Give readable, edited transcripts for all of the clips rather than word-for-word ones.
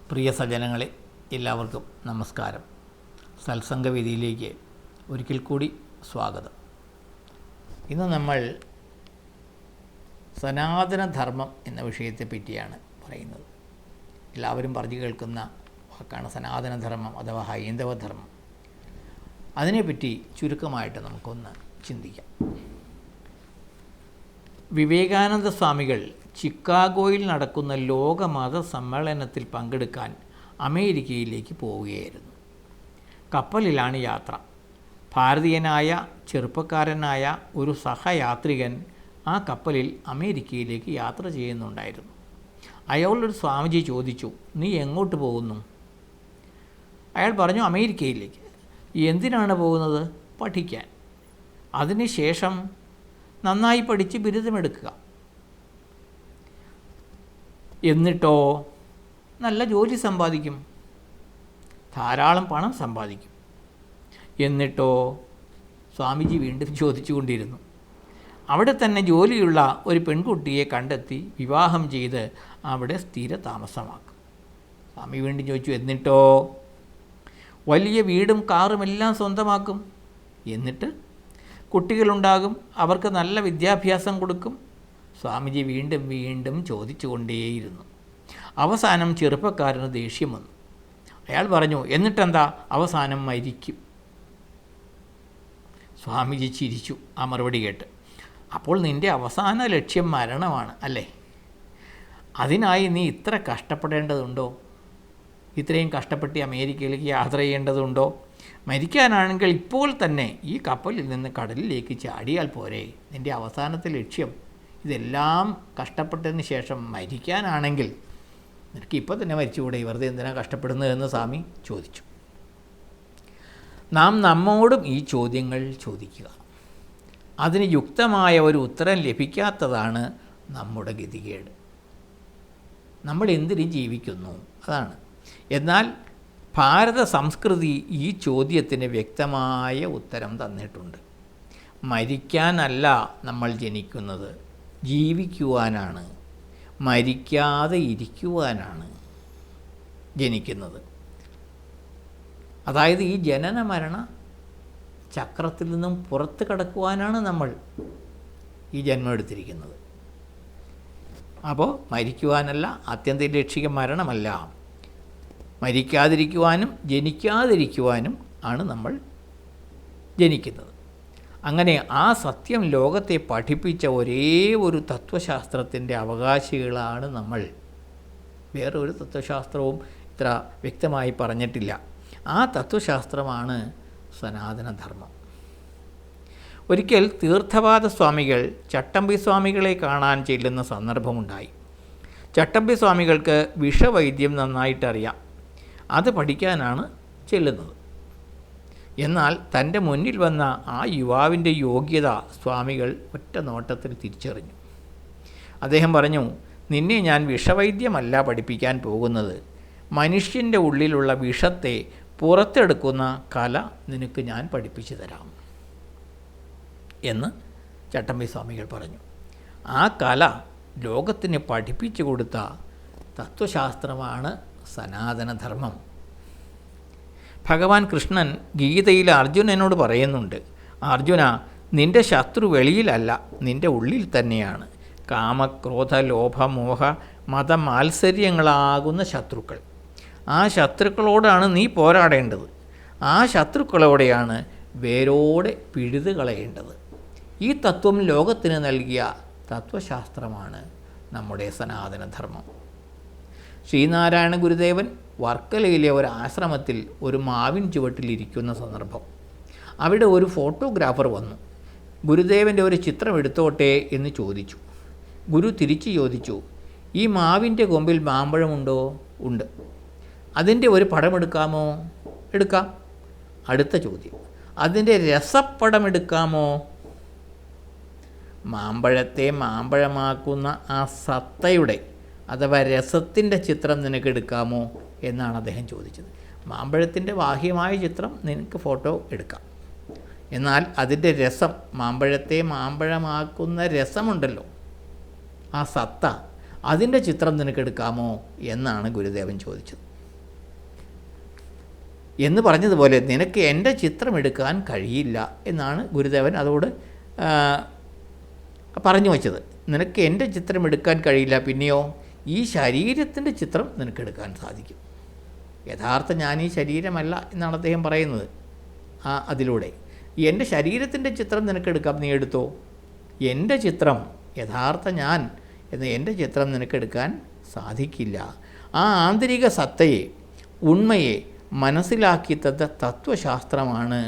പ്രിയ സജ്ജനങ്ങളെ, എല്ലാവർക്കും നമസ്കാരം. സത്സംഗവേദിയിലേക്ക് ഒരിക്കൽ കൂടി സ്വാഗതം. ഇന്ന് നമ്മൾ സനാതനധർമ്മം എന്ന വിഷയത്തെ പറ്റിയാണ് പറയുന്നത്. എല്ലാവരും പറഞ്ഞു കേൾക്കുന്ന വാക്കാണ് സനാതനധർമ്മം അഥവാ ഹൈന്ദവധർമ്മം. അതിനെപ്പറ്റി ചുരുക്കമായിട്ട് നമുക്കൊന്ന് ചിന്തിക്കാം. വിവേകാനന്ദ സ്വാമികൾ ചിക്കാഗോയിൽ നടക്കുന്ന ലോകമത സമ്മേളനത്തിൽ പങ്കെടുക്കാൻ അമേരിക്കയിലേക്ക് പോവുകയായിരുന്നു. കപ്പലിലാണ് യാത്ര. ഭാരതീയനായ ചെറുപ്പക്കാരനായ ഒരു സഹയാത്രികൻ ആ കപ്പലിൽ അമേരിക്കയിലേക്ക് യാത്ര ചെയ്യുന്നുണ്ടായിരുന്നു. അയാളൊരു സ്വാമിജി ചോദിച്ചു, നീ എങ്ങോട്ട് പോകുന്നു? അയാൾ പറഞ്ഞു, അമേരിക്കയിലേക്ക്. എന്തിനാണ് പോകുന്നത്? പഠിക്കാൻ. അതിനുശേഷം നന്നായി പഠിച്ച് ബിരുദമെടുക്കുക. എന്നിട്ടോ നല്ല ജോലി സമ്പാദിക്കും, ധാരാളം പണം സമ്പാദിക്കും. എന്നിട്ടോ സ്വാമിജി വീണ്ടും ചോദിച്ചുകൊണ്ടിരുന്നു. അവിടെ തന്നെ ജോലിയുള്ള ഒരു പെൺകുട്ടിയെ കണ്ടെത്തി വിവാഹം ചെയ്ത് അവിടെ സ്ഥിര താമസമാക്കും. സ്വാമി വീണ്ടും ചോദിച്ചു, എന്നിട്ടോ? വലിയ വീടും കാറുമെല്ലാം സ്വന്തമാക്കും. എന്നിട്ട് കുട്ടികളുണ്ടാകും, അവർക്ക് നല്ല വിദ്യാഭ്യാസം കൊടുക്കും. സ്വാമിജി വീണ്ടും വീണ്ടും ചോദിച്ചു കൊണ്ടേയിരുന്നു. അവസാനം ചെറുപ്പക്കാരന് ദേഷ്യം വന്നു. അയാൾ പറഞ്ഞു, എന്നിട്ടെന്താ? അവസാനം മരിക്കും. സ്വാമിജി ചിരിച്ചു ആ മറുപടി കേട്ട്. അപ്പോൾ നിൻ്റെ അവസാന ലക്ഷ്യം മരണമാണ് അല്ലേ? അതിനായി നീ ഇത്ര കഷ്ടപ്പെടേണ്ടതുണ്ടോ? ഇത്രയും കഷ്ടപ്പെട്ട് അമേരിക്കയിലേക്ക് യാത്ര ചെയ്യേണ്ടതുണ്ടോ? മരിക്കാനാണെങ്കിൽ ഇപ്പോൾ തന്നെ ഈ കപ്പലിൽ നിന്ന് കടലിലേക്ക് ചാടിയാൽ പോരെ? നിൻ്റെ അവസാനത്തെ ലക്ഷ്യം ഇതെല്ലാം കഷ്ടപ്പെട്ടതിന് ശേഷം മരിക്കാനാണെങ്കിൽ നിനക്ക് ഇപ്പോൾ തന്നെ മരിച്ചുകൂടെ? വെറുതെ എന്തിനാണ് കഷ്ടപ്പെടുന്നതെന്ന് സ്വാമി ചോദിച്ചു. നാം നമ്മോടും ഈ ചോദ്യങ്ങൾ ചോദിക്കുക. അതിന് യുക്തമായ ഒരു ഉത്തരം ലഭിക്കാത്തതാണ് നമ്മുടെ ഗതികേട്. നമ്മൾ എന്തിന് ജീവിക്കുന്നു? അതാണ്. എന്നാൽ ഭാരത സംസ്കൃതി ഈ ചോദ്യത്തിന് വ്യക്തമായ ഉത്തരം തന്നിട്ടുണ്ട്. മരിക്കാനല്ല നമ്മൾ ജനിക്കുന്നത്, ജീവിക്കുവാനാണ്. മരിക്കാതെ ഇരിക്കുവാനാണ് ജനിക്കുന്നത്. അതായത് ഈ ജനന മരണ ചക്രത്തിൽ നിന്നും പുറത്ത് കടക്കുവാനാണ് നമ്മൾ ഈ ജന്മം എടുത്തിരിക്കുന്നത്. അപ്പോൾ മരിക്കുവാനല്ല, ആത്യന്തിക മരണമല്ല. മരിക്കാതിരിക്കുവാനും ജനിക്കാതിരിക്കുവാനും ആണ് നമ്മൾ ജനിക്കുന്നത്. അങ്ങനെ ആ സത്യം ലോകത്തെ പഠിപ്പിച്ച ഒരേ ഒരു തത്വശാസ്ത്രത്തിൻ്റെ അവകാശികളാണ് നമ്മൾ. വേറൊരു തത്വശാസ്ത്രവും ഇത്ര വ്യക്തമായി പറഞ്ഞിട്ടില്ല. ആ തത്വശാസ്ത്രമാണ് സനാതനധർമ്മം. ഒരിക്കൽ തീർത്ഥവാദ സ്വാമികൾ ചട്ടമ്പി സ്വാമികളെ കാണാൻ ചെല്ലുന്ന സന്ദർഭമുണ്ടായി. ചട്ടമ്പി സ്വാമികൾക്ക് വിഷവൈദ്യം നന്നായിട്ടറിയാം. അത് പഠിക്കാനാണ് ചെല്ലുന്നത്. എന്നാൽ തൻ്റെ മുന്നിൽ വന്ന ആ യുവാവിൻ്റെ യോഗ്യത സ്വാമികൾ ഒറ്റ നോട്ടത്തിൽ തിരിച്ചറിഞ്ഞു. അദ്ദേഹം പറഞ്ഞു, നിന്നെ ഞാൻ വിഷവൈദ്യമല്ല പഠിപ്പിക്കാൻ പോകുന്നത്, മനുഷ്യൻ്റെ ഉള്ളിലുള്ള വിഷത്തെ പുറത്തെടുക്കുന്ന കല നിനക്ക് ഞാൻ പഠിപ്പിച്ചു തരാം എന്ന് ചട്ടമ്പി സ്വാമികൾ പറഞ്ഞു. ആ കല ലോകത്തിന് പഠിപ്പിച്ചു കൊടുത്ത തത്വശാസ്ത്രമാണ് സനാതനധർമ്മം. ഭഗവാൻ കൃഷ്ണൻ ഗീതയിൽ അർജുനനോട് പറയുന്നുണ്ട്, അർജുന, നിൻ്റെ ശത്രു വെളിയിലല്ല, നിൻ്റെ ഉള്ളിൽ തന്നെയാണ്. കാമക്രോധ ലോഭ മോഹ മതമാത്സര്യങ്ങളാകുന്ന ശത്രുക്കൾ. ആ ശത്രുക്കളോടാണ് നീ പോരാടേണ്ടത്. ആ ശത്രുക്കളോടെയാണ് വേരോടെ പിഴുതു കളയേണ്ടത്. ഈ തത്വം ലോകത്തിന് നൽകിയ തത്വശാസ്ത്രമാണ് നമ്മുടെ സനാതനധർമ്മം. ശ്രീനാരായണ ഗുരുദേവൻ വർക്കലയിലെ ഒരു ആശ്രമത്തിൽ ഒരു മാവിൻ ചുവട്ടിലിരിക്കുന്ന സന്ദർഭം. അവിടെ ഒരു ഫോട്ടോഗ്രാഫർ വന്നു. ഗുരുദേവൻ്റെ ഒരു ചിത്രം എടുത്തോട്ടെ എന്ന് ചോദിച്ചു. ഗുരു തിരിച്ചു ചോദിച്ചു, ഈ മാവിൻ്റെ കൊമ്പിൽ മാമ്പഴമുണ്ടോ? ഉണ്ട്. അതിൻ്റെ ഒരു പടമെടുക്കാമോ? എടുക്കാം. അടുത്ത ചോദ്യം, അതിൻ്റെ രസപ്പടമെടുക്കാമോ? മാമ്പഴത്തെ മാമ്പഴമാക്കുന്ന ആ സത്തയുടെ അഥവാ രസത്തിൻ്റെ ചിത്രം നിനക്ക് എടുക്കാമോ എന്നാണ് അദ്ദേഹം ചോദിച്ചത്. മാമ്പഴത്തിൻ്റെ ബാഹ്യമായ ചിത്രം നിനക്ക് ഫോട്ടോ എടുക്കാം, എന്നാൽ അതിൻ്റെ രസം, മാമ്പഴത്തെ മാമ്പഴമാക്കുന്ന രസമുണ്ടല്ലോ, ആ സത്ത, അതിൻ്റെ ചിത്രം നിനക്കെടുക്കാമോ എന്നാണ് ഗുരുദേവൻ ചോദിച്ചത്. എന്ന് പറഞ്ഞതുപോലെ നിനക്ക് എൻ്റെ ചിത്രം എടുക്കാൻ കഴിയില്ല എന്നാണ് ഗുരുദേവൻ അതോട് പറഞ്ഞു വച്ചത്. നിനക്ക് എൻ്റെ ചിത്രം എടുക്കാൻ കഴിയില്ല, പിന്നെയോ ഈ ശരീരത്തിൻ്റെ ചിത്രം നിനക്കെടുക്കാൻ സാധിക്കും. യഥാർത്ഥ ഞാൻ ഈ ശരീരമല്ല എന്നാണ് അദ്ദേഹം പറയുന്നത്. അതിലൂടെ എൻ്റെ ശരീരത്തിൻ്റെ ചിത്രം നിനക്കെടുക്കാം, നീ എടുത്തോ. എൻ്റെ ചിത്രം, യഥാർത്ഥ ഞാൻ എന്ന എൻ്റെ ചിത്രം നിനക്കെടുക്കാൻ സാധിക്കില്ല. ആ ആന്തരിക സത്തയെ, ഉണ്മയെ മനസ്സിലാക്കി തന്ന തത്വശാസ്ത്രമാണ്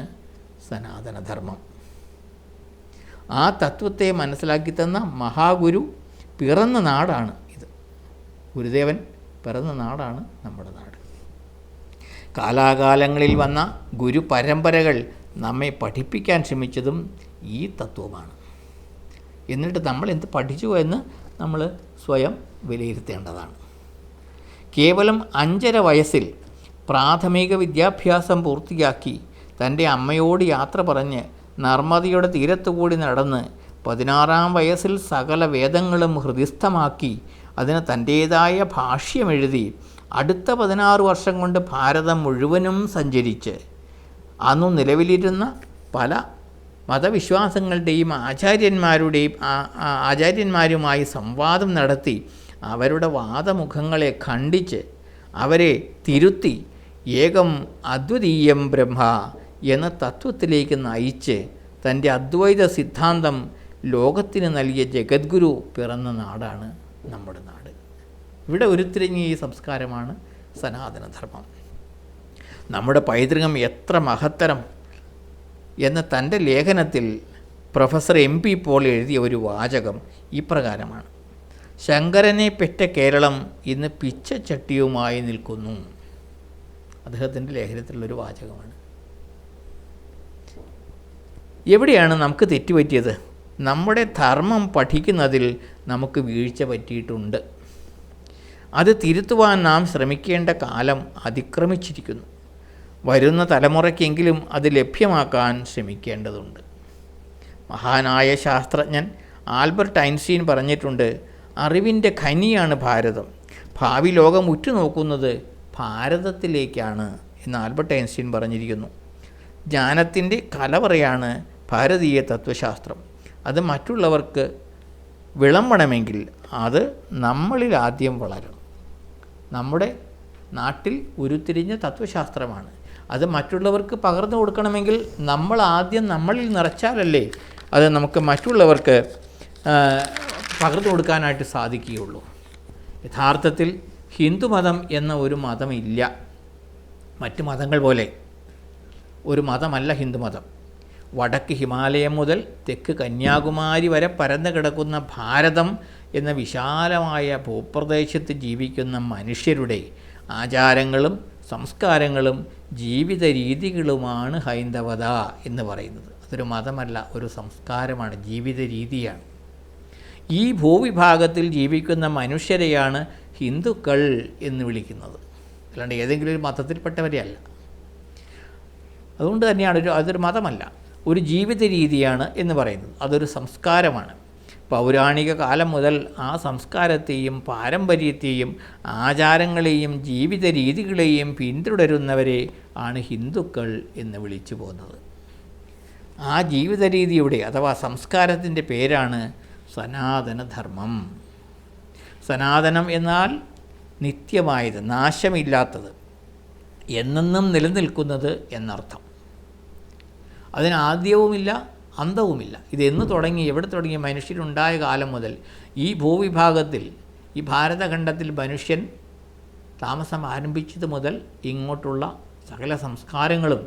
സനാതനധർമ്മം. ആ തത്വത്തെ മനസ്സിലാക്കി തന്ന മഹാഗുരു പിറന്ന നാടാണ് ഇത്. ഗുരുദേവൻ പിറന്ന നാടാണ് നമ്മുടെ നാട്. കാലാകാലങ്ങളിൽ വന്ന ഗുരു പരമ്പരകൾ നമ്മെ പഠിപ്പിക്കാൻ ശ്രമിച്ചതും ഈ തത്വമാണ്. എന്നിട്ട് നമ്മൾ എന്ത് പഠിച്ചു എന്ന് നമ്മൾ സ്വയം വിലയിരുത്തേണ്ടതാണ്. കേവലം 5.5 വയസ്സിൽ പ്രാഥമിക വിദ്യാഭ്യാസം പൂർത്തിയാക്കി തൻ്റെ അമ്മയോട് യാത്ര പറഞ്ഞ് നർമ്മദയുടെ തീരത്തുകൂടി നടന്ന് 16-ാം വയസ്സിൽ സകല വേദങ്ങളും ഹൃദിസ്ഥമാക്കി അതിന് തൻ്റേതായ ഭാഷ്യമെഴുതി അടുത്ത 16 വർഷം കൊണ്ട് ഭാരതം മുഴുവനും സഞ്ചരിച്ച് അന്നു നിലവിലിരുന്ന പല മതവിശ്വാസങ്ങളുടെയും ആചാര്യന്മാരുമായി സംവാദം നടത്തി അവരുടെ വാദമുഖങ്ങളെ ഖണ്ഡിച്ച് അവരെ തിരുത്തി ഏകം അദ്വിതീയം ബ്രഹ്മ എന്ന തത്വത്തിലേക്ക് നയിച്ച് തൻ്റെ അദ്വൈത സിദ്ധാന്തം ലോകത്തിന് നൽകിയ ജഗദ്ഗുരു പിറന്ന നാടാണ് നമ്മുടെ നാട്. ഇവിടെ ഉരുത്തിരിഞ്ഞ ഈ സംസ്കാരമാണ് സനാതനധർമ്മം. നമ്മുടെ പൈതൃകം എത്ര മഹത്തരം എന്ന തൻ്റെ ലേഖനത്തിൽ പ്രൊഫസർ MP പോൾ എഴുതിയ ഒരു വാചകം ഇപ്രകാരമാണ്: ശങ്കരനെ പെറ്റ കേരളം ഇന്ന് പിച്ചച്ചട്ടിയുമായി നിൽക്കുന്നു. അദ്ദേഹത്തിൻ്റെ ലേഖനത്തിലുള്ളൊരു വാചകമാണ്. എവിടെയാണ് നമുക്ക് തെറ്റുപറ്റിയത്? നമ്മുടെ ധർമ്മം പഠിക്കുന്നതിൽ നമുക്ക് വീഴ്ച പറ്റിയിട്ടുണ്ട്. അത് തിരുത്തുവാൻ നാം ശ്രമിക്കേണ്ട കാലം അതിക്രമിച്ചിരിക്കുന്നു. വരുന്ന തലമുറയ്ക്കെങ്കിലും അത് ലഭ്യമാക്കാൻ ശ്രമിക്കേണ്ടതുണ്ട്. മഹാനായ ശാസ്ത്രജ്ഞൻ ആൽബർട്ട് ഐൻസ്റ്റീൻ പറഞ്ഞിട്ടുണ്ട്, അറിവിൻ്റെ ഖനിയാണ് ഭാരതം, ഭാവി ലോകം ഉറ്റുനോക്കുന്നത് ഭാരതത്തിലേക്കാണ് എന്ന് ആൽബർട്ട് ഐൻസ്റ്റീൻ പറഞ്ഞിരിക്കുന്നു. ജ്ഞാനത്തിൻ്റെ കലവറയാണ് ഭാരതീയ തത്വശാസ്ത്രം. അത് മറ്റുള്ളവർക്ക് വിളമ്പണമെങ്കിൽ അത് നമ്മളിൽ ആദ്യം വളരണം. നമ്മുടെ നാട്ടിൽ ഉരുത്തിരിഞ്ഞ തത്വശാസ്ത്രമാണ്. അത് മറ്റുള്ളവർക്ക് പകർന്നു കൊടുക്കണമെങ്കിൽ നമ്മൾ ആദ്യം നമ്മളിൽ നിറച്ചാലല്ലേ അത് നമുക്ക് മറ്റുള്ളവർക്ക് പകർന്നു കൊടുക്കാനായിട്ട് സാധിക്കുകയുള്ളൂ. യഥാർത്ഥത്തിൽ ഹിന്ദുമതം എന്ന ഒരു മതമില്ല. മറ്റു മതങ്ങൾ പോലെ ഒരു മതമല്ല ഹിന്ദുമതം. വടക്ക് ഹിമാലയം മുതൽ തെക്ക് കന്യാകുമാരി വരെ പരന്നു കിടക്കുന്ന ഭാരതം എന്ന വിശാലമായ ഭൂപ്രദേശത്ത് ജീവിക്കുന്ന മനുഷ്യരുടെ ആചാരങ്ങളും സംസ്കാരങ്ങളും ജീവിത രീതികളുമാണ് ഹൈന്ദവത എന്ന് പറയുന്നത്. അതൊരു മതമല്ല, ഒരു സംസ്കാരമാണ്, ജീവിത രീതിയാണ്. ഈ ഭൂവിഭാഗത്തിൽ ജീവിക്കുന്ന മനുഷ്യരെയാണ് ഹിന്ദുക്കൾ എന്ന് വിളിക്കുന്നത്, അല്ലാണ്ട് ഏതെങ്കിലും ഒരു മതത്തിൽപ്പെട്ടവരെ അല്ല. അതുകൊണ്ട് തന്നെയാണ് അതൊരു മതമല്ല, ഒരു ജീവിത രീതിയാണ് എന്ന് പറയുന്നത്. അതൊരു സംസ്കാരമാണ്. പൗരാണിക കാലം മുതൽ ആ സംസ്കാരത്തെയും പാരമ്പര്യത്തെയും ആചാരങ്ങളെയും ജീവിത രീതികളെയും പിന്തുടരുന്നവരെ ആണ് ഹിന്ദുക്കൾ എന്ന് വിളിച്ചു പോകുന്നത്. ആ ജീവിത രീതിയുടെ അഥവാ സംസ്കാരത്തിൻ്റെ പേരാണ് സനാതനധർമ്മം. സനാതനം എന്നാൽ നിത്യമായത്, നാശമില്ലാത്തത്, എന്നെന്നും നിലനിൽക്കുന്നത് എന്നർത്ഥം. അതിന് ആദ്യവുമില്ല അന്തവുമില്ല. ഇതെന്ന് തുടങ്ങി, എവിടെ തുടങ്ങി? മനുഷ്യരുണ്ടായ കാലം മുതൽ ഈ ഭൂവിഭാഗത്തിൽ, ഈ ഭാരതഖണ്ഡത്തിൽ മനുഷ്യൻ താമസം ആരംഭിച്ചത് മുതൽ ഇങ്ങോട്ടുള്ള സകല സംസ്കാരങ്ങളും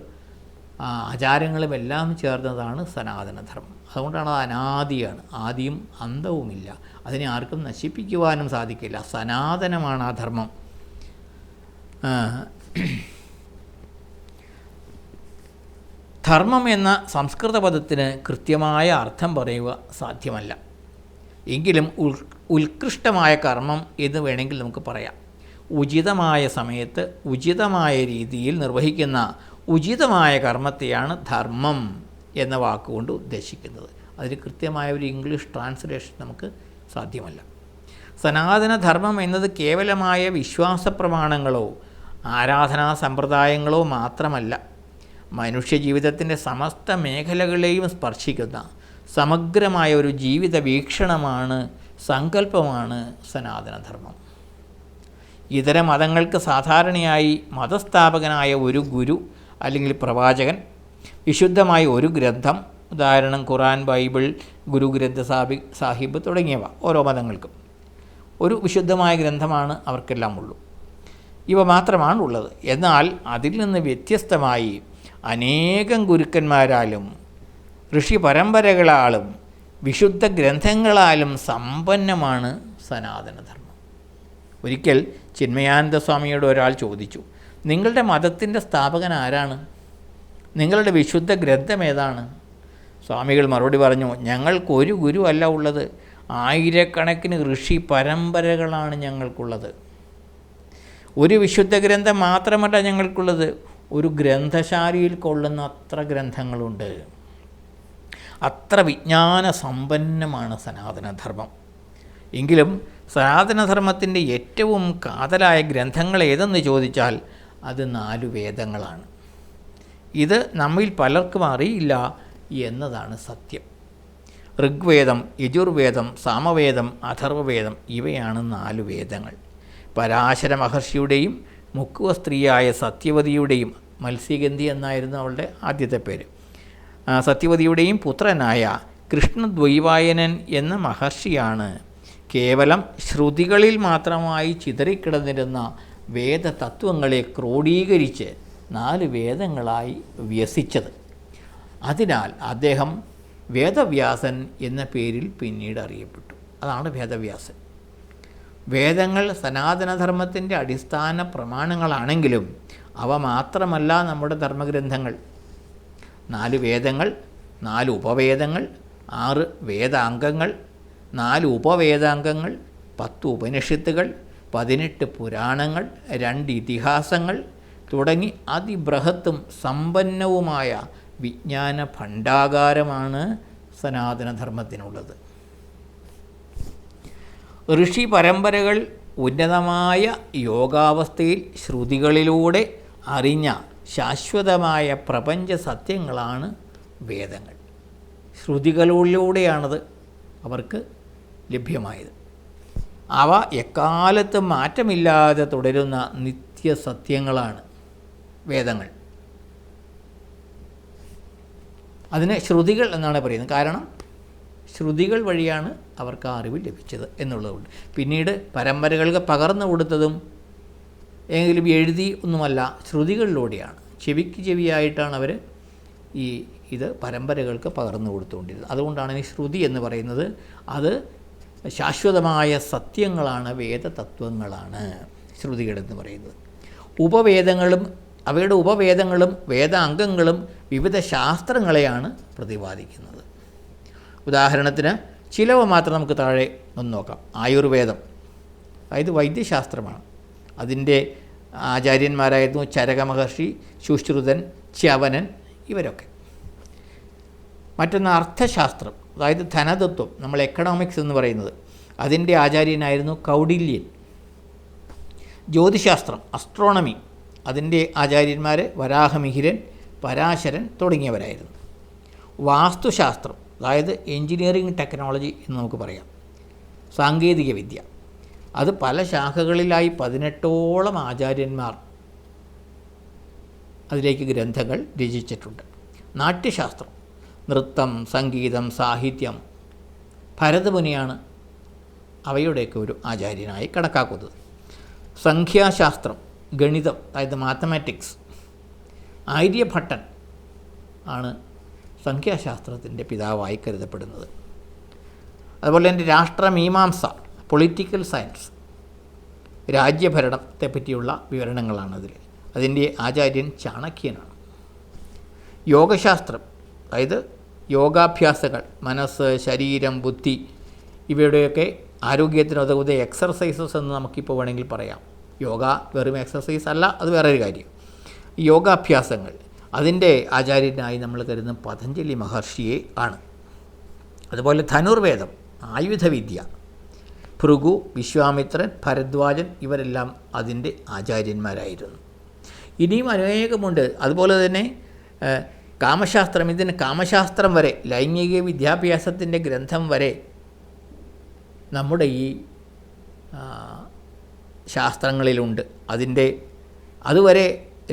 ആചാരങ്ങളും എല്ലാം ചേർന്നതാണ് സനാതനധർമ്മം. അതുകൊണ്ടാണ് അത് അനാദിയാണ്, ആദിയും അന്തവുമില്ല. അതിനെ ആർക്കും നശിപ്പിക്കുവാനും സാധിക്കില്ല. സനാതനമാണ് ആ ധർമ്മം. ധർമ്മം എന്ന സംസ്കൃത പദത്തിന് കൃത്യമായ അർത്ഥം പറയുക സാധ്യമല്ല. എങ്കിലും ഉത്കൃഷ്ടമായ കർമ്മം എന്ന് വേണമെങ്കിൽ നമുക്ക് പറയാം. ഉചിതമായ സമയത്ത് ഉചിതമായ രീതിയിൽ നിർവഹിക്കുന്ന ഉചിതമായ കർമ്മത്തെയാണ് ധർമ്മം എന്ന വാക്കുകൊണ്ട് ഉദ്ദേശിക്കുന്നത്. അതിന് കൃത്യമായ ഒരു ഇംഗ്ലീഷ് ട്രാൻസ്ലേഷൻ നമുക്ക് സാധ്യമല്ല. സനാതനധർമ്മം എന്നത് കേവലമായ വിശ്വാസ പ്രമാണങ്ങളോ ആരാധനാ സമ്പ്രദായങ്ങളോ മാത്രമല്ല, മനുഷ്യജീവിതത്തിൻ്റെ സമസ്ത മേഖലകളെയും സ്പർശിക്കുന്ന സമഗ്രമായ ഒരു ജീവിത വീക്ഷണമാണ്, സങ്കല്പമാണ് സനാതനധർമ്മം. ഇതര മതങ്ങൾക്ക് സാധാരണയായി മതസ്ഥാപകനായ ഒരു ഗുരു അല്ലെങ്കിൽ പ്രവാചകൻ, വിശുദ്ധമായ ഒരു ഗ്രന്ഥം, ഉദാഹരണം ഖുറാൻ, ബൈബിൾ, ഗുരു ഗ്രന്ഥ സാഹിബ് തുടങ്ങിയവ ഓരോ മതങ്ങൾക്കും ഒരു വിശുദ്ധമായ ഗ്രന്ഥമാണ് അവർക്കെല്ലാം ഉള്ളൂ. ഇവ മാത്രമാണ് ഉള്ളത്. എന്നാൽ അതിൽ നിന്ന് വ്യത്യസ്തമായി അനേകം ഗുരുക്കന്മാരാലും ഋഷി പരമ്പരകളാലും വിശുദ്ധ ഗ്രന്ഥങ്ങളാലും സമ്പന്നമാണ് സനാതനധർമ്മം. ഒരിക്കൽ ചിന്മയാനന്ദ സ്വാമിയോട് ഒരാൾ ചോദിച്ചു, നിങ്ങളുടെ മതത്തിൻ്റെ സ്ഥാപകൻ ആരാണ്? നിങ്ങളുടെ വിശുദ്ധ ഗ്രന്ഥം ഏതാണ്? സ്വാമികൾ മറുപടി പറഞ്ഞു, ഞങ്ങൾക്കൊരു ഗുരു അല്ല ഉള്ളത്, ആയിരക്കണക്കിന് ഋഷി പരമ്പരകളാണ് ഞങ്ങൾക്കുള്ളത്. ഒരു വിശുദ്ധ ഗ്രന്ഥം മാത്രമല്ല ഞങ്ങൾക്കുള്ളത്, ഒരു ഗ്രന്ഥശാലയിൽ കൊള്ളുന്ന അത്ര ഗ്രന്ഥങ്ങളുണ്ട്. അത്ര വിജ്ഞാന സമ്പന്നമാണ് സനാതനധർമ്മം. എങ്കിലും സനാതനധർമ്മത്തിൻ്റെ ഏറ്റവും കാതലായ ഗ്രന്ഥങ്ങൾ ഏതെന്ന് ചോദിച്ചാൽ അത് 4 വേദങ്ങളാണ്. ഇത് നമ്മിൽ പലർക്കും അറിയില്ല എന്നതാണ് സത്യം. ഋഗ്വേദം, യജുർവേദം, സാമവേദം, അഥർവവേദം ഇവയാണ് 4 വേദങ്ങൾ. പരാശര മഹർഷിയുടെയും മുക്കുവ സ്ത്രീയായ സത്യവതിയുടെയും, മത്സ്യഗന്ധി എന്നായിരുന്നു അവളുടെ ആദ്യത്തെ പേര്, സത്യവതിയുടെയും പുത്രനായ കൃഷ്ണദ്വൈവായനൻ എന്ന മഹർഷിയാണ് കേവലം ശ്രുതികളിൽ മാത്രമായി ചിതറിക്കിടന്നിരുന്ന വേദതത്വങ്ങളെ ക്രോഡീകരിച്ച് 4 വേദങ്ങളായി വ്യസിച്ചത്. അതിനാൽ അദ്ദേഹം വേദവ്യാസൻ എന്ന പേരിൽ പിന്നീട് അറിയപ്പെട്ടു. അതാണ് വേദവ്യാസൻ. വേദങ്ങൾ സനാതനധർമ്മത്തിൻ്റെ അടിസ്ഥാന പ്രമാണങ്ങളാണെങ്കിലും അവ മാത്രമല്ല നമ്മുടെ ധർമ്മഗ്രന്ഥങ്ങൾ. 4 വേദങ്ങൾ, 4 ഉപവേദങ്ങൾ, 6 വേദാംഗങ്ങൾ, 4 ഉപവേദാംഗങ്ങൾ, 10 ഉപനിഷത്തുകൾ, 18 പുരാണങ്ങൾ, 2 ഇതിഹാസങ്ങൾ തുടങ്ങി അതിബൃഹത്തും സമ്പന്നവുമായ വിജ്ഞാന ഭണ്ഡാകാരമാണ് സനാതനധർമ്മത്തിനുള്ളത്. ഋഷി പരമ്പരകൾ ഉന്നതമായ യോഗാവസ്ഥയിൽ ശ്രുതികളിലൂടെ അറിഞ്ഞ ശാശ്വതമായ പ്രപഞ്ച സത്യങ്ങളാണ് വേദങ്ങൾ. ശ്രുതികളിലൂടെയാണത് അവർക്ക് ലഭ്യമായത്. അവ എക്കാലത്തും മാറ്റമില്ലാതെ തുടരുന്ന നിത്യസത്യങ്ങളാണ് വേദങ്ങൾ. അതിന് ശ്രുതികൾ എന്നാണ് പറയുന്നത്. കാരണം ശ്രുതികൾ വഴിയാണ് അവർക്ക് ആ അറിവ് ലഭിച്ചത് എന്നുള്ളതുകൊണ്ട്. പിന്നീട് പരമ്പരകൾക്ക് പകർന്നു കൊടുത്തതും എങ്കിലും എഴുതി ഒന്നുമല്ല, ശ്രുതികളിലൂടെയാണ്. ചെവിക്ക് ചെവിയായിട്ടാണ് അവർ ഇത് പരമ്പരകൾക്ക് പകർന്നു കൊടുത്തുകൊണ്ടിരുന്നത്. അതുകൊണ്ടാണ് ഈ ശ്രുതി എന്ന് പറയുന്നത്. അത് ശാശ്വതമായ സത്യങ്ങളാണ്, വേദതത്വങ്ങളാണ് ശ്രുതികളെന്ന് പറയുന്നത്. ഉപവേദങ്ങളും അവയുടെ ഉപവേദങ്ങളും വേദാംഗങ്ങളും വിവിധ ശാസ്ത്രങ്ങളെയാണ് പ്രതിപാദിക്കുന്നത്. ഉദാഹരണത്തിന് ചിലവ മാത്രം നമുക്ക് താഴെ ഒന്ന് നോക്കാം. ആയുർവേദം, അതായത് വൈദ്യശാസ്ത്രമാണ്. അതിൻ്റെ ആചാര്യന്മാരായിരുന്നു ചരക മഹർഷി, ശുശ്രുതൻ, ച്യവനൻ ഇവരൊക്കെ. മറ്റൊന്ന് അർത്ഥശാസ്ത്രം, അതായത് ധനതത്വം, നമ്മൾ എക്കണോമിക്സ് എന്ന് പറയുന്നത്, അതിൻ്റെ ആചാര്യനായിരുന്നു കൗടില്യൻ. ജ്യോതിശാസ്ത്രം, അസ്ട്രോണമി, അതിൻ്റെ ആചാര്യന്മാർ വരാഹമിഹിരൻ, പരാശരൻ തുടങ്ങിയവരായിരുന്നു. വാസ്തുശാസ്ത്രം, അതായത് എൻജിനീയറിംഗ് ടെക്നോളജി എന്ന് നമുക്ക് പറയാം, സാങ്കേതിക വിദ്യ, അത് പല ശാഖകളിലായി 18ഓളം ആചാര്യന്മാർ അതിലേക്ക് ഗ്രന്ഥങ്ങൾ രചിച്ചിട്ടുണ്ട്. നാട്യശാസ്ത്രം, നൃത്തം, സംഗീതം, സാഹിത്യം, ഭരതമുനിയാണ് അവയുടെയൊക്കെ ഒരു ആചാര്യനായി കണക്കാക്കുന്നത്. സംഖ്യാശാസ്ത്രം, ഗണിതം, അതായത് മാത്തമാറ്റിക്സ്, ആര്യഭട്ടൻ ആണ് സംഖ്യാശാസ്ത്രത്തിൻ്റെ പിതാവായി കരുതപ്പെടുന്നത്. അതുപോലെ തന്നെ രാഷ്ട്രമീമാംസ, പൊളിറ്റിക്കൽ സയൻസ്, രാജ്യഭരണത്തെ പറ്റിയുള്ള വിവരണങ്ങളാണ് അതിൽ. അതിൻ്റെ ആചാര്യൻ ചാണക്യനാണ്. യോഗശാസ്ത്രം, അതായത് യോഗാഭ്യാസങ്ങൾ, മനസ്സ്, ശരീരം, ബുദ്ധി ഇവയുടെയൊക്കെ ആരോഗ്യത്തിന് ഉതകുന്ന എക്സർസൈസസ് എന്ന് നമുക്കിപ്പോൾ വേണമെങ്കിൽ പറയാം. യോഗ വെറും എക്സർസൈസ് അല്ല, അത് വേറൊരു കാര്യം. യോഗാഭ്യാസങ്ങൾ, അതിൻ്റെ ആചാര്യനായി നമ്മൾ കരുതുന്ന പതഞ്ജലി മഹർഷിയെ ആണ്. അതുപോലെ ധനുർവേദം, ആയുധവിദ്യ, ഭൃഗു, വിശ്വാമിത്രൻ, ഭരദ്വാജൻ ഇവരെല്ലാം അതിൻ്റെ ആചാര്യന്മാരായിരുന്നു. ഇനിയും അനേകമുണ്ട്. അതുപോലെ തന്നെ കാമശാസ്ത്രം, ഇതിന് കാമശാസ്ത്രം വരെ, ലൈംഗിക വിദ്യാഭ്യാസത്തിൻ്റെ ഗ്രന്ഥം വരെ നമ്മുടെ ഈ ശാസ്ത്രങ്ങളിലുണ്ട്. അതുവരെ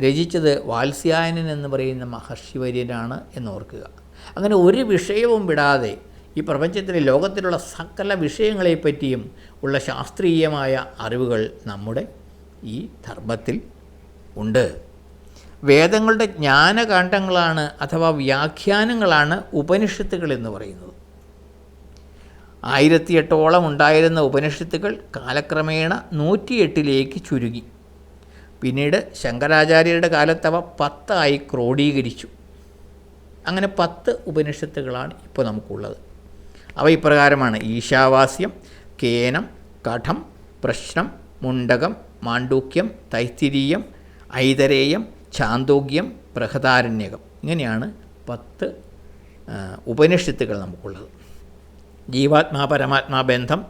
രചിച്ചത് വാത്സ്യായനൻ എന്ന് പറയുന്ന മഹർഷിവര്യനാണ് എന്നോർക്കുക. അങ്ങനെ ഒരു വിഷയവും വിടാതെ ഈ പ്രപഞ്ചത്തിലെ ലോകത്തിലുള്ള സകല വിഷയങ്ങളെപ്പറ്റിയും ഉള്ള ശാസ്ത്രീയമായ അറിവുകൾ നമ്മുടെ ഈ ധർമ്മത്തിൽ ഉണ്ട്. വേദങ്ങളുടെ ജ്ഞാനകാണ്ഡങ്ങളാണ് അഥവാ വ്യാഖ്യാനങ്ങളാണ് ഉപനിഷത്തുകൾ എന്ന് പറയുന്നത്. 1008 ഉണ്ടായിരുന്ന ഉപനിഷത്തുകൾ കാലക്രമേണ 108 ചുരുങ്ങി. പിന്നീട് ശങ്കരാചാര്യരുടെ കാലത്ത് അവ 10 ക്രോഡീകരിച്ചു. അങ്ങനെ 10 ഉപനിഷത്തുകളാണ് ഇപ്പോൾ നമുക്കുള്ളത്. അവ ഇപ്രകാരമാണ്: ഈശാവാസ്യം, കേനം, കഠം, പ്രശ്നം, മുണ്ടകം, മാണ്ഡൂക്യം, തൈത്തിരീയം, ഐതരേയം, ഛാന്തോഗ്യം, ബൃഹദാരണ്യകം. ഇങ്ങനെയാണ് 10 ഉപനിഷത്തുകൾ നമുക്കുള്ളത്. ജീവാത്മാ പരമാത്മാ ബന്ധം,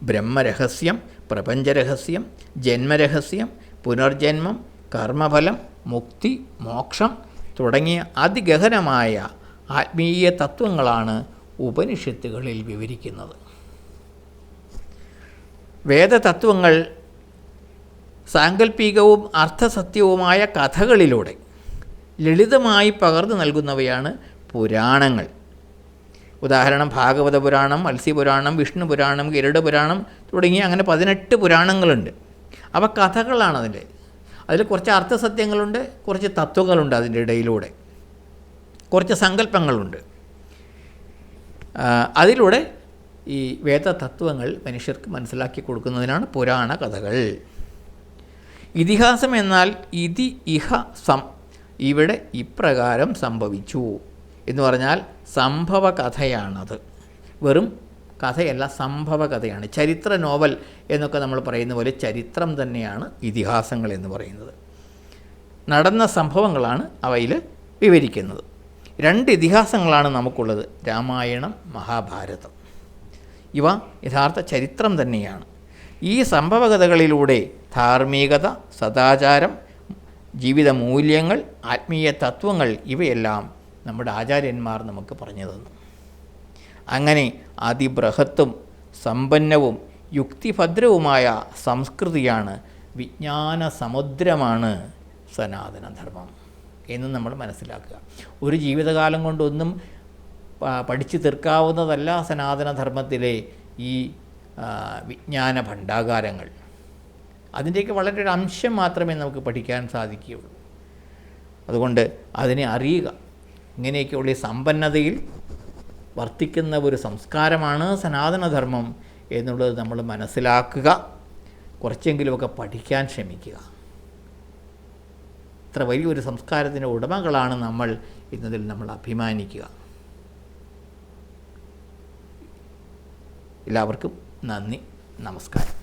ബ്രഹ്മരഹസ്യം, പ്രപഞ്ചരഹസ്യം, ജന്മരഹസ്യം, പുനർജന്മം, കർമ്മഫലം, മുക്തി, മോക്ഷം തുടങ്ങിയ അതിഗഹനമായ ആത്മീയ തത്വങ്ങളാണ് ഉപനിഷത്തുകളിൽ വിവരിക്കുന്നത്. വേദതത്വങ്ങൾ സാങ്കല്പികവും അർത്ഥസത്യവുമായ കഥകളിലൂടെ ലളിതമായി പകർന്നു നൽകുന്നവയാണ് പുരാണങ്ങൾ. ഉദാഹരണം ഭാഗവത പുരാണം, മത്സ്യപുരാണം, വിഷ്ണു പുരാണം, ഗരുഡ പുരാണം തുടങ്ങി അങ്ങനെ 18 പുരാണങ്ങളുണ്ട്. അവ കഥകളാണ്. അതിൽ കുറച്ച് അർത്ഥസത്യങ്ങളുണ്ട്, കുറച്ച് തത്വങ്ങളുണ്ട്, അതിൻ്റെ ഇടയിലൂടെ കുറച്ച് സങ്കല്പങ്ങളുണ്ട്. അതിലൂടെ ഈ വേദതത്വങ്ങൾ മനുഷ്യർക്ക് മനസ്സിലാക്കി കൊടുക്കുന്നതിനാണ് പുരാണ കഥകൾ. ഇതിഹാസം എന്നാൽ ഇതി ഇഹ സം, ഇവിടെ ഇപ്രകാരം സംഭവിച്ചു എന്ന് പറഞ്ഞാൽ സംഭവ കഥയാണത്. വെറും കഥയല്ല, സംഭവ കഥയാണ്. ചരിത്ര നോവൽ എന്നൊക്കെ നമ്മൾ പറയുന്ന പോലെ ചരിത്രം തന്നെയാണ് ഇതിഹാസങ്ങൾ എന്ന് പറയുന്നത്. നടന്ന സംഭവങ്ങളാണ് അവയിൽ വിവരിക്കുന്നത്. 2 ഇതിഹാസങ്ങളാണ് നമുക്കുള്ളത്: രാമായണം, മഹാഭാരതം. ഇവ യഥാർത്ഥ ചരിത്രം തന്നെയാണ്. ഈ സംഭവകഥകളിലൂടെ ധാർമ്മികത, സദാചാരം, ജീവിത മൂല്യങ്ങൾ, ആത്മീയ തത്വങ്ങൾ ഇവയെല്ലാം നമ്മുടെ ആചാര്യന്മാർ നമുക്ക് പറഞ്ഞു തന്നു. അങ്ങനെ അതിബൃഹത്തും സമ്പന്നവും യുക്തിഭദ്രവുമായ സംസ്കൃതിയാണ്, വിജ്ഞാന സമുദ്രമാണ് സനാതനധർമ്മം എന്ന് നമ്മൾ മനസ്സിലാക്കുക. ഒരു ജീവിതകാലം കൊണ്ടൊന്നും പഠിച്ചു തീർക്കാവുന്നതല്ല സനാതനധർമ്മത്തിലെ ഈ വിജ്ഞാന ഭണ്ഡാകാരങ്ങൾ. അതിൻ്റെയൊക്കെ വളരെ ഒരു അംശം മാത്രമേ നമുക്ക് പഠിക്കാൻ സാധിക്കുകയുള്ളൂ. അതുകൊണ്ട് അതിനെ അറിയുക. ഇങ്ങനെയൊക്കെയുള്ള ഈ സമ്പന്നതയിൽ വർത്തിക്കുന്ന ഒരു സംസ്കാരമാണ് സനാതനധർമ്മം എന്നുള്ളത് നമ്മൾ മനസ്സിലാക്കുക. കുറച്ചെങ്കിലുമൊക്കെ പഠിക്കാൻ ശ്രമിക്കുക. ഇത്ര വലിയൊരു സംസ്കാരത്തിൻ്റെ ഉടമകളാണ് നമ്മൾ എന്നതിൽ നമ്മൾ അഭിമാനിക്കുക. എല്ലാവർക്കും നന്ദി, നമസ്കാരം.